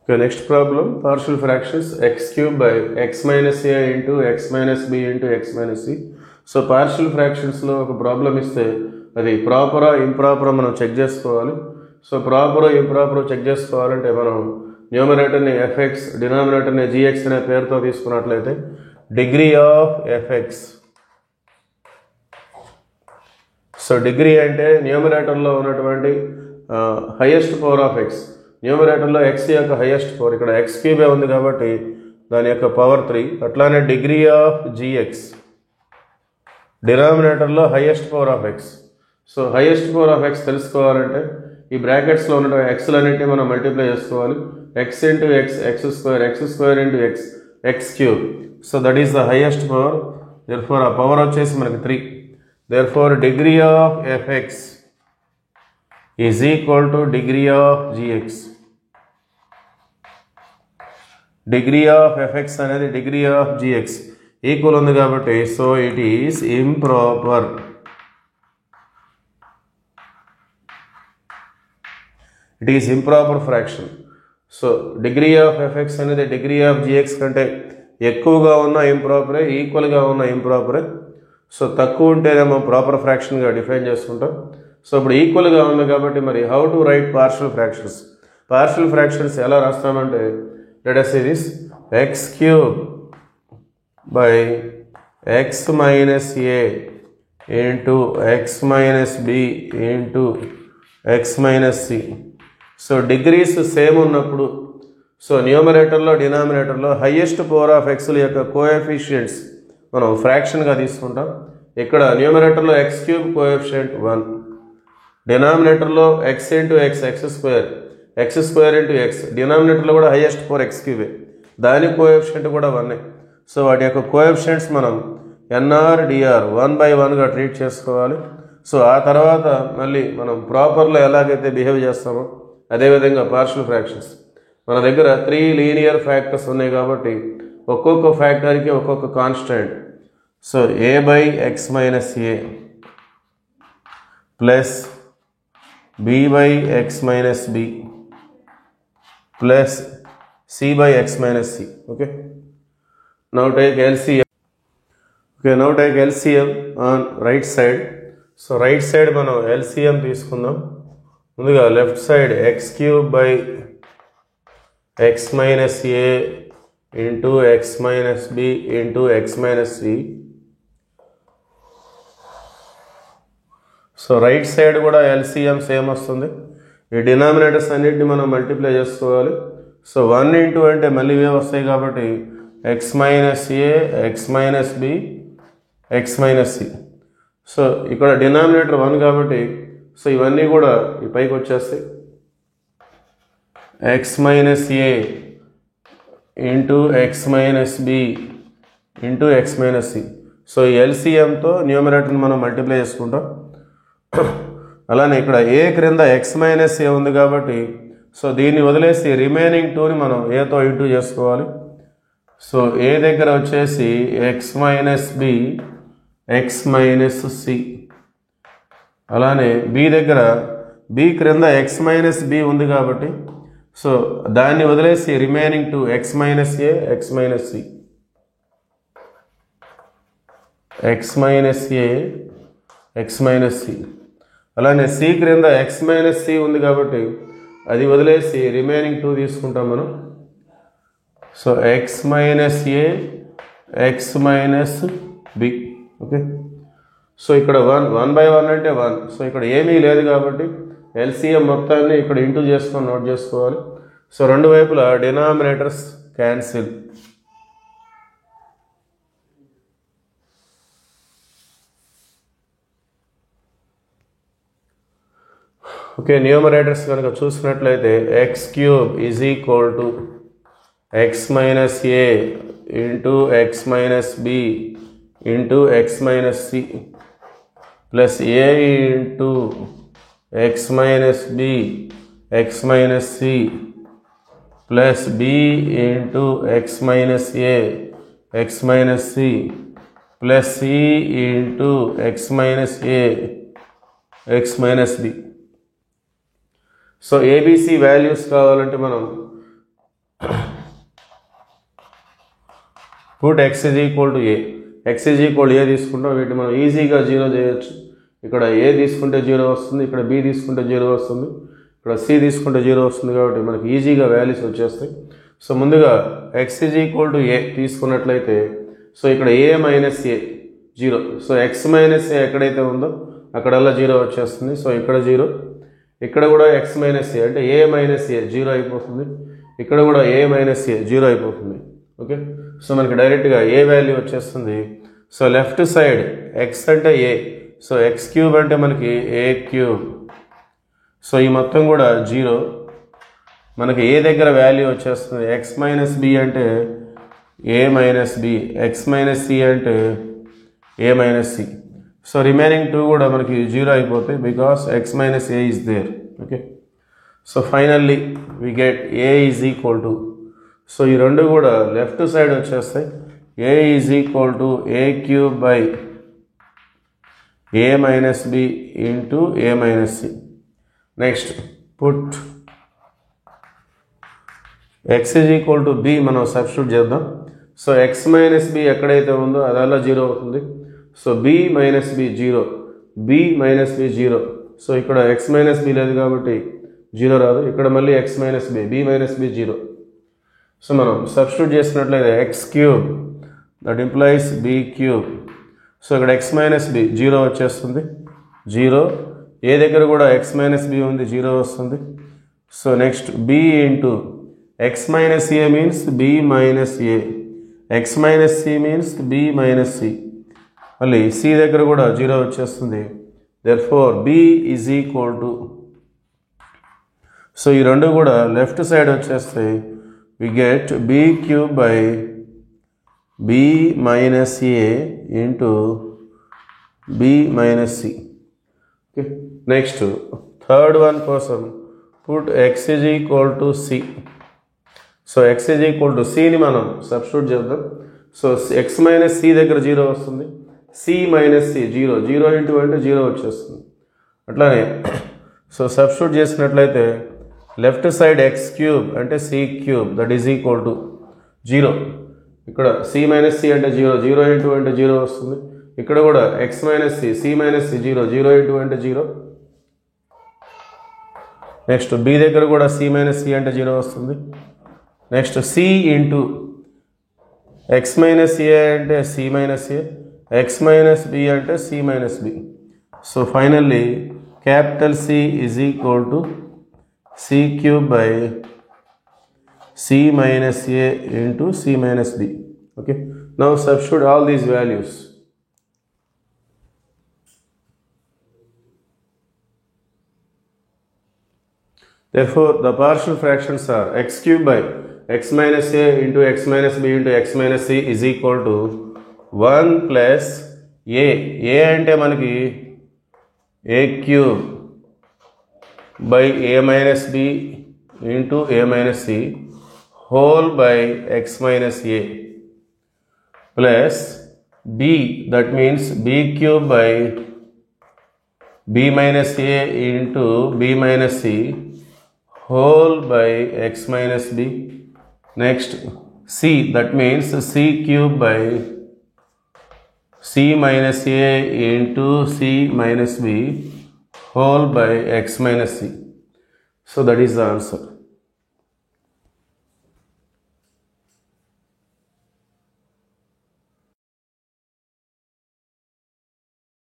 Okay, next problem, partial fractions x cube by x minus a into x minus b into x minus c. So partial ఫ్రాక్షన్స్లో ఒక problem ఇస్తే అది ప్రాపరా ఇంప్రాపరా మనం check చేసుకోవాలి. So ప్రాపరో ఇంప్రాపరో check చేసుకోవాలంటే మనం న్యూమరేటర్ని FX డినామినేటర్ని GX అనే పేరుతో తీసుకున్నట్లయితే degree of f x. So degree అంటే న్యూమరేటర్లో ఉన్నటువంటి హైయెస్ట్ పవర్ ఆఫ్ ఎక్స్. న్యూమరేటర్లో ఎక్స్ యొక్క హైయెస్ట్ పవర్, ఇక్కడ ఎక్స్ క్యూబే ఉంది కాబట్టి దాని యొక్క పవర్ 3. అట్లానే డిగ్రీ ఆఫ్ జిఎక్స్, డినామినేటర్లో highest power of x. So highest power of x తెలుసుకోవాలంటే ఈ బ్రాకెట్స్లో ఉన్న ఎక్స్లన్నింటినీ మనం మల్టిప్లై చేసుకోవాలి. X into x, x square into x, x cube. So that is the highest power. Therefore ఆ పవర్ వచ్చేసి మనకి 3. Therefore degree of f x is equal to degree of g x. Degree of f x అనేది degree of g x equal ఉంది కాబట్టి so it is improper. It is improper fraction. So degree of f x అనేది degree of g x కంటే ఎక్కువగా ఉన్న ఇంప్రాపరే, ఈక్వల్గా ఉన్న ఇంప్రాపరే. So తక్కువ ఉంటేనేమో ప్రాపర్ ఫ్రాక్షన్గా డిఫైన్ చేసుకుంటాం. సో ఇప్పుడు ఈక్వల్గా ఉంది కాబట్టి మరి how to right partial fractions. Partial fractions ఎలా రాస్తామంటే let us say this x cube by x minus a into x minus b into x minus c. So degrees same ఉన్నప్పుడు so న్యూమరేటర్లో డినామినేటర్లో హైయెస్ట్ పవర్ ఆఫ్ ఎక్స్ల యొక్క coefficients మనం ఫ్రాక్షన్గా తీసుకుంటాం. ఇక్కడ న్యూమరేటర్లో ఎక్స్ క్యూబ్ కోఎఫిషియంట్ 1, డినామినేటర్లో x into x, x square into x, డినామినేటర్లో కూడా హైయెస్ట్ పవర్ ఎక్స్ క్యూబే, దాని కోఎఫిషియంట్ కూడా 1. సో వాటి యొక్క కోఎఫిషియంట్స్ మనం ఎన్ఆర్ డిఆర్ 1/1గా ట్రీట్ చేసుకోవాలి. సో ఆ తర్వాత మళ్ళీ మనం ప్రాపర్లో ఎలాగైతే బిహేవ్ చేస్తామో అదేవిధంగా పార్షియల్ ఫ్రాక్షన్స్. మన దగ్గర 3 లీనియర్ ఫ్యాక్టర్స్ ఉన్నాయి కాబట్టి ఒక్కొక్క ఫ్యాక్టర్కి ఒక్కొక్క constant. So a by x minus a plus b by x minus b plus c by x minus c. Okay, now take LCM. Okay, now take LCM on right side. So right side మనం LCM తీసుకుందాం. ముందుగా left side x cube by x minus a into x minus b into x minus c. So right side కూడా LCM same వస్తుంది. ఈ denominators అన్నింటినీ మనం multiply చేసుకోవాలి. So 1 into అంటే మళ్ళీ ఇవే వస్తాయి కాబట్టి x minus a, x minus b, x minus c. So ఇక్కడ డినామినేటర్ 1 కాబట్టి సో ఇవన్నీ కూడా ఈ పైకి వచ్చేస్తాయి. X minus a into x minus b into x minus c. So ఈ ఎల్సిఎంతో న్యూమరేటర్ని మనం మల్టిప్లై చేసుకుంటాం. అలానే ఇక్కడ ఏ క్రింద ఎక్స్ మైనస్ ఏ ఉంది కాబట్టి సో దీన్ని వదిలేసి రిమైనింగ్ 2ని మనం ఏతో ఇంటూ చేసుకోవాలి. సో ఏ దగ్గర వచ్చేసి x minus b, x minus c. అలానే బి దగ్గర బి క్రింద ఎక్స్ మైనస్ బి ఉంది కాబట్టి సో దాన్ని వదిలేసి remaining 2 x minus a, x minus c, x minus a, x minus c. అలానే సి క్రింద ఎక్స్ మైనస్ సి ఉంది కాబట్టి అది వదిలేసి రిమైనింగ్ 2 తీసుకుంటాం మనం. So x minus a, x minus b. Okay, so ఇక్కడ 1/1 అంటే 1. సో ఇక్కడ ఏమీ లేదు కాబట్టి ఎల్సిఎం మొత్తాన్ని ఇక్కడ ఇంటూ చేసుకొని నోట్ చేసుకోవాలి. సో రెండు వైపులా డినామినేటర్స్ క్యాన్సిల్. ఓకే, న్యూమరేటర్స్ కనుక చూసినట్లయితే x cube is equal to x minus a into x minus b into x minus c plus a into x minus b, x minus c plus b into x minus a, x minus c plus c into x minus a, x minus b. So a b c values కావాలంటే మనం put x is equal to a. x is equal to a తీసుకుంటాం. వీటిని మనం ఈజీగా 0 చేయొచ్చు. ఇక్కడ a తీసుకుంటే 0 వస్తుంది, ఇక్కడ b తీసుకుంటే 0 వస్తుంది, ఇక్కడ c తీసుకుంటే 0 వస్తుంది. కాబట్టి మనకి ఈజీగా వాల్యూస్ వచ్చేస్తాయి. సో ముందుగా x is equal to a తీసుకున్నట్లయితే సో ఇక్కడ a minus a 0. So x minus a ఎక్కడైతే ఉందో అక్కడల్లా 0 వచ్చేస్తుంది. సో ఇక్కడ 0, ఇక్కడ కూడా x మైనస్ a అంటే a మైనస్ a 0 అయిపోతుంది, ఇక్కడ కూడా a మైనస్ a 0 అయిపోతుంది. ఓకే, సో మనకి డైరెక్ట్గా ఏ వాల్యూ వచ్చేస్తుంది. సో లెఫ్ట్ సైడ్ x అంటే a, సో x క్యూబ్ అంటే మనకి a క్యూబ్. సో ఈ మొత్తం కూడా 0. మనకి ఏ దగ్గర వాల్యూ వచ్చేస్తుంది x మైనస్ b అంటే a minus b, x minus c అంటే a minus c. So remaining 2 కూడా మనకి 0 అయిపోతాయి because x minus a is there. Okay, so finally we get a is equal to, so ఈ రెండు కూడా left side వచ్చేస్తాయి. a is equal to a cube by a minus b into a minus c. Next put x is equal to b మనం substitute చేద్దాం. So x minus b ఎక్కడైతే ఉందో అదల్లా 0 అవుతుంది. So b minus b 0, b minus b 0. So ఇక్కడ x minus b లేదు కాబట్టి 0 రాదు. ఇక్కడ మళ్ళీ x minus b, b minus b 0. So మనం సబ్స్టిట్యూట్ చేసినట్లయితే x cube that implies b cube. So ఇక్కడ x మైనస్ b 0 వచ్చేస్తుంది, 0. ఏ దగ్గర కూడా x మైనస్ b ఉంది, 0 వస్తుంది. So next b into x minus a means b minus a, x minus c means b minus c. మళ్ళీ c దగ్గర కూడా 0 వచ్చేస్తుంది. Therefore b is equal to, so ఈ రెండు కూడా లెఫ్ట్ సైడ్ వచ్చేస్తాయి. We get b cube by b minus a into b minus c. Okay, next third one కోసం put x is equal to c. So x is equal to cని మనం substitute చేద్దాం. So x minus c దగ్గర 0 వస్తుంది, c minus c 0, 0 into అంటే 0 వచ్చేస్తుంది. అట్లానే so substitute చేసినట్లయితే లెఫ్ట్ సైడ్ x క్యూబ్ అంటే c cube that is equal to 0. ఇక్కడ c మైనస్ c అంటే 0, 0 ఇంటూ అంటే 0 వస్తుంది. ఇక్కడ కూడా x minus c, c minus c 0, 0 into అంటే 0. నెక్స్ట్ b దగ్గర కూడా c మైనస్ c అంటే 0 వస్తుంది. Next c into x minus a అంటే c minus a, x minus b అంటే c minus b. So finally capital C is equal to c cube by c minus a into c minus b. Okay, now substitute all these values. Therefore the partial fractions are x cube by x minus a into x minus b into x minus c is equal to 1 plus a. A ante manaki a cube by a minus b into a minus c whole by x minus a plus b, that means b cube by b minus a into b minus c whole by x minus b. Next c, that means c cube by c minus a into c minus b whole by x minus c. So that is the answer.